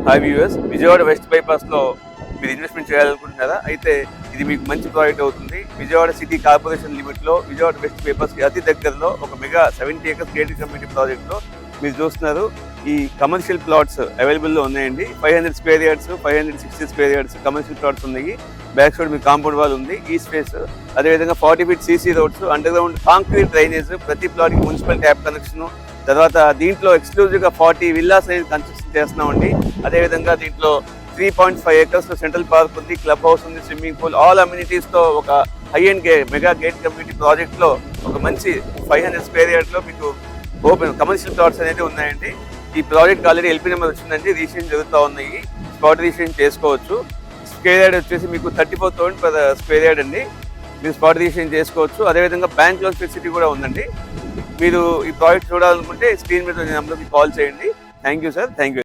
Hi viewers, Vijayawada west బైపాస్లో మీరు investment చేయాలనుకుంటున్నారా? అయితే ఇది మీకు మంచి ప్రాజెక్ట్ అవుతుంది. విజయవాడ సిటీ కార్పొరేషన్ లిమిట్లో విజయవాడ వెస్ట్ బైపాస్కి అతి దగ్గరలో ఒక మెగా 70 ఏకర్స్ గేటెడ్ కమ్యూనిటీ ప్రాజెక్ట్లో మీరు చూస్తున్నారు. ఈ కమర్షియల్ ప్లాట్స్ అవైలబుల్లో ఉన్నాయండి. 500 square yards, 560 square yards commercial plots ఉన్నాయి. బ్యాక్ సైడ్ మీ కాంపౌండ్ వాల్ ఉంది, ఈ స్పేస్. అదేవిధంగా 40 feet CC roads, under ground concrete drainage, ప్రతి ప్లాట్కి మున్సిపల్ ట్యాప్ కనెక్షన్. తర్వాత దీంట్లో ఎక్స్క్లూజివ్గా 40 విల్లాస్ అనేది కన్స్ట్రక్షన్ చేస్తున్నామండి. అదేవిధంగా దీంట్లో 3.5 ఏకర్స్ సెంట్రల్ పార్క్ ఉంది, క్లబ్ హౌస్ ఉంది, స్విమ్మింగ్ పూల్, ఆల్ అమ్యూనిటీస్తో ఒక high and mega gate community ప్రాజెక్ట్లో ఒక మంచి 500 స్క్వేర్ యార్డ్లో మీకు ఓపెన్ కమర్షియల్ ప్లాట్స్ అనేది ఉన్నాయండి. ఈ ప్రాజెక్ట్ ఆల్రెడీ ఎల్పీ నెంబర్ వచ్చిందండి, రిజిస్ట్రేషన్ జరుగుతూ ఉన్నాయి. స్పాట్ రిజిస్ట్రేషన్ చేసుకోవచ్చు. స్క్వేర్ యార్డ్ వచ్చేసి మీకు 34,000 per స్క్వేర్ యార్డ్ అండి. మీరు స్పాట్ రిజిస్ట్రేషన్ చేసుకోవచ్చు. అదేవిధంగా బ్యాంక్ లోన్ ఫెసిలిటీ కూడా ఉందండి. మీరు ఈ ప్రాజెక్ట్ చూడాలనుకుంటే స్క్రీన్ మీద నెంబర్కి కాల్ చేయండి. Thank you sir, thank you.